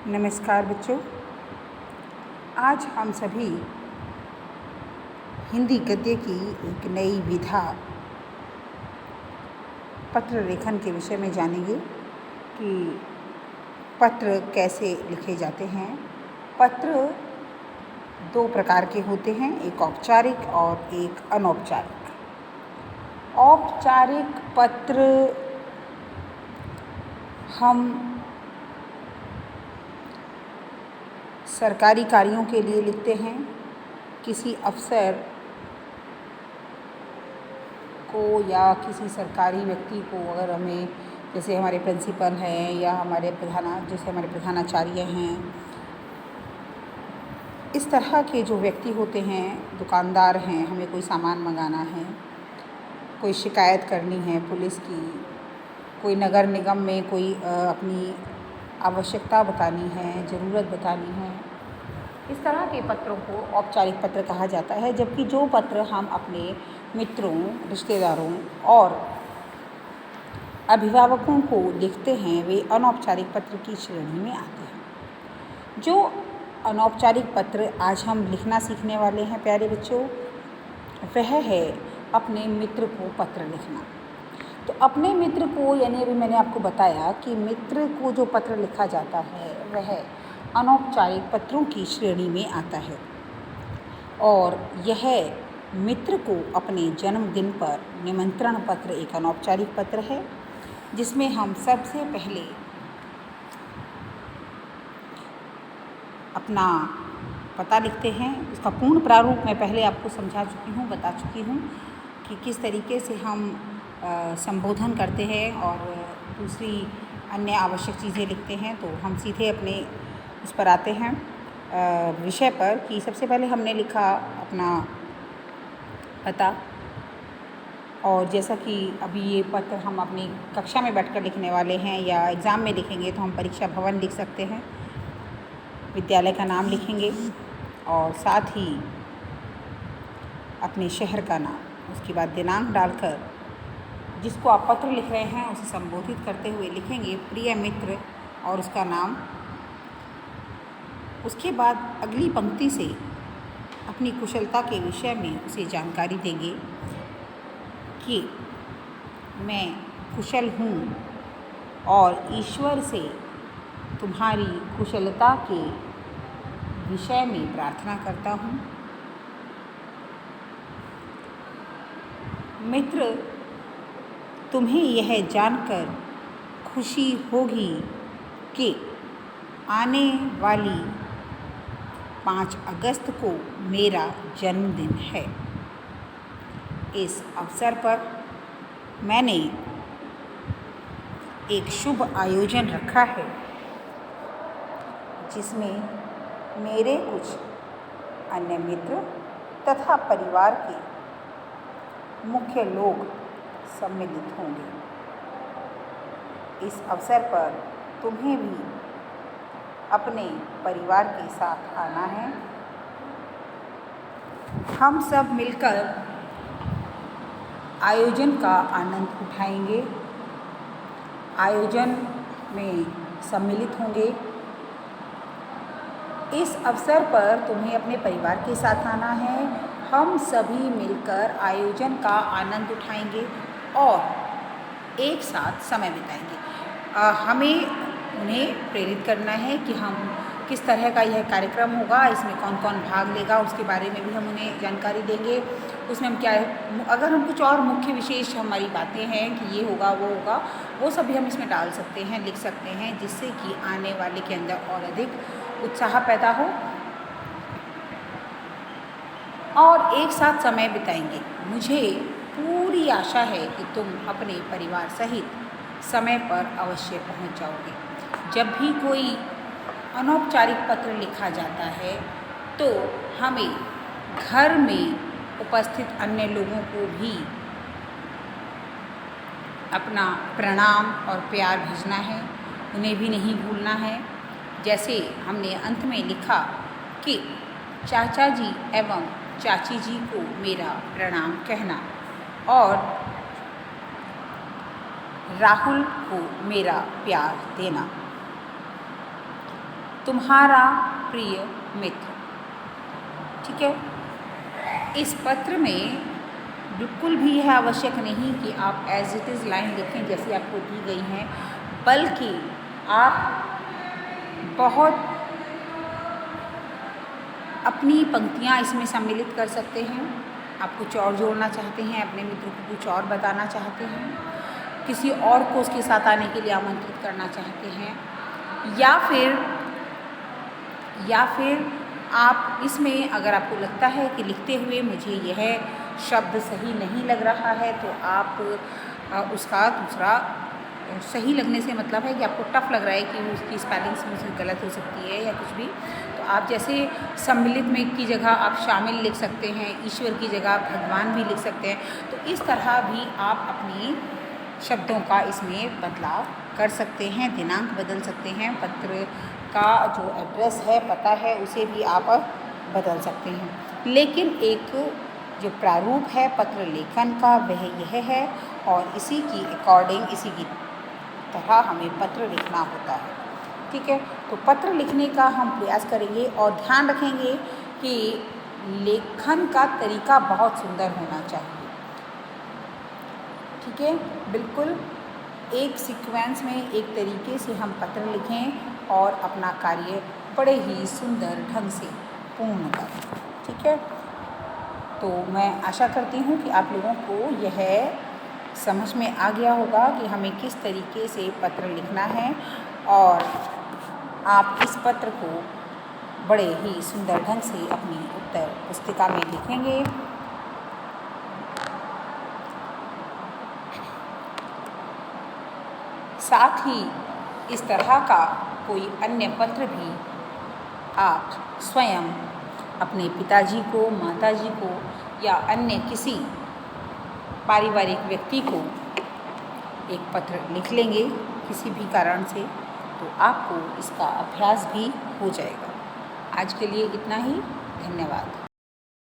नमस्कार बच्चों। आज हम सभी हिंदी गद्य की एक नई विधा पत्र लेखन के विषय में जानेंगे कि पत्र कैसे लिखे जाते हैं। पत्र दो प्रकार के होते हैं, एक औपचारिक और एक अनौपचारिक। औपचारिक पत्र हम सरकारी कार्यों के लिए लिखते हैं। किसी अफसर को या किसी सरकारी व्यक्ति को, अगर हमें, जैसे हमारे प्रिंसिपल हैं या हमारे प्रधानाचार्य हैं, इस तरह के जो व्यक्ति होते हैं, दुकानदार हैं, हमें कोई सामान मंगाना है, कोई शिकायत करनी है पुलिस की, कोई नगर निगम में कोई अपनी आवश्यकता बतानी है, ज़रूरत बतानी है, इस तरह के पत्रों को औपचारिक पत्र कहा जाता है। जबकि जो पत्र हम अपने मित्रों, रिश्तेदारों और अभिभावकों को लिखते हैं, वे अनौपचारिक पत्र की श्रेणी में आते हैं। जो अनौपचारिक पत्र आज हम लिखना सीखने वाले हैं प्यारे बच्चों, वह है अपने मित्र को पत्र लिखना। तो अपने मित्र को, यानी अभी मैंने आपको बताया कि मित्र को जो पत्र लिखा जाता है वह अनौपचारिक पत्रों की श्रेणी में आता है। और यह मित्र को अपने जन्मदिन पर निमंत्रण पत्र एक अनौपचारिक पत्र है, जिसमें हम सबसे पहले अपना पता लिखते हैं। उसका पूर्ण प्रारूप मैं पहले आपको समझा चुकी हूँ, बता चुकी हूँ कि किस तरीके से हम संबोधन करते हैं और दूसरी अन्य आवश्यक चीज़ें लिखते हैं। तो हम सीधे अपने उस पर आते हैं विषय पर कि सबसे पहले हमने लिखा अपना पता। और जैसा कि अभी ये पत्र हम अपनी कक्षा में बैठकर लिखने वाले हैं या एग्ज़ाम में लिखेंगे, तो हम परीक्षा भवन लिख सकते हैं, विद्यालय का नाम लिखेंगे और साथ ही अपने शहर का नाम, उसके बाद दिनांक डालकर जिसको आप पत्र लिख रहे हैं उसे संबोधित करते हुए लिखेंगे प्रिय मित्र और उसका नाम। उसके बाद अगली पंक्ति से अपनी कुशलता के विषय में उसे जानकारी देंगे कि मैं कुशल हूँ और ईश्वर से तुम्हारी कुशलता के विषय में प्रार्थना करता हूँ। मित्र, तुम्हें यह जानकर खुशी होगी कि आने वाली 5 अगस्त को मेरा जन्मदिन है। इस अवसर पर मैंने एक शुभ आयोजन रखा है, जिसमें मेरे कुछ अन्य मित्र तथा परिवार के मुख्य लोग सम्मिलित होंगे। इस अवसर पर तुम्हें भी अपने परिवार के साथ आना है। हम सब मिलकर आयोजन का आनंद उठाएंगे, आयोजन में सम्मिलित होंगे। इस अवसर पर तुम्हें अपने परिवार के साथ आना है। हम सभी मिलकर आयोजन का आनंद उठाएंगे और एक साथ समय बिताएंगे। हमें उन्हें प्रेरित करना है कि हम किस तरह का यह कार्यक्रम होगा, इसमें कौन कौन भाग लेगा, उसके बारे में भी हम उन्हें जानकारी देंगे। उसमें हम क्या है, अगर हम कुछ और मुख्य विशेष हमारी बातें हैं कि ये होगा वो होगा, वो सभी हम इसमें डाल सकते हैं, लिख सकते हैं, जिससे कि आने वाले के अंदर और अधिक उत्साह पैदा हो और एक साथ समय बिताएंगे। मुझे पूरी आशा है कि तुम अपने परिवार सहित समय पर अवश्य पहुंच जाओगे। जब भी कोई अनौपचारिक पत्र लिखा जाता है तो हमें घर में उपस्थित अन्य लोगों को भी अपना प्रणाम और प्यार भेजना है, उन्हें भी नहीं भूलना है। जैसे हमने अंत में लिखा कि चाचा जी एवं चाची जी को मेरा प्रणाम कहना और राहुल को मेरा प्यार देना। तुम्हारा प्रिय मित्र। ठीक है, इस पत्र में बिल्कुल भी यह आवश्यक नहीं कि आप एज इट इज़ लाइन लिखें जैसी आपको दी गई हैं, बल्कि आप बहुत अपनी पंक्तियाँ इसमें सम्मिलित कर सकते हैं। आप कुछ और जोड़ना चाहते हैं, अपने मित्र को कुछ और बताना चाहते हैं, किसी और को उसके साथ आने के लिए आमंत्रित करना चाहते हैं, या फिर आप इसमें अगर आपको लगता है कि लिखते हुए मुझे यह शब्द सही नहीं लग रहा है, तो आप उसका दूसरा सही लगने से मतलब है कि आपको टफ लग रहा है कि उसकी स्पेलिंग्स मुझसे गलत हो सकती है या कुछ भी, तो आप जैसे सम्मिलित में की जगह आप शामिल लिख सकते हैं, ईश्वर की जगह भगवान भी लिख सकते हैं। तो इस तरह भी आप अपनी शब्दों का इसमें बदलाव कर सकते हैं, दिनांक बदल सकते हैं, पत्र का जो एड्रेस है, पता है, उसे भी आप बदल सकते हैं। लेकिन एक जो प्रारूप है पत्र लेखन का वह यह है और इसी की अकॉर्डिंग, इसी की तरह हमें पत्र लिखना होता है। ठीक है, तो पत्र लिखने का हम प्रयास करेंगे और ध्यान रखेंगे कि लेखन का तरीका बहुत सुंदर होना चाहिए। ठीक है, बिल्कुल एक सीक्वेंस में एक तरीके से हम पत्र लिखें और अपना कार्य बड़े ही सुंदर ढंग से पूर्ण करें। ठीक है, तो मैं आशा करती हूँ कि आप लोगों को यह समझ में आ गया होगा कि हमें किस तरीके से पत्र लिखना है और आप इस पत्र को बड़े ही सुंदर ढंग से अपनी उत्तर पुस्तिका में लिखेंगे। साथ ही इस तरह का कोई अन्य पत्र भी आप स्वयं अपने पिताजी को, माताजी को या अन्य किसी पारिवारिक व्यक्ति को एक पत्र लिख लेंगे किसी भी कारण से, तो आपको इसका अभ्यास भी हो जाएगा। आज के लिए इतना ही, धन्यवाद।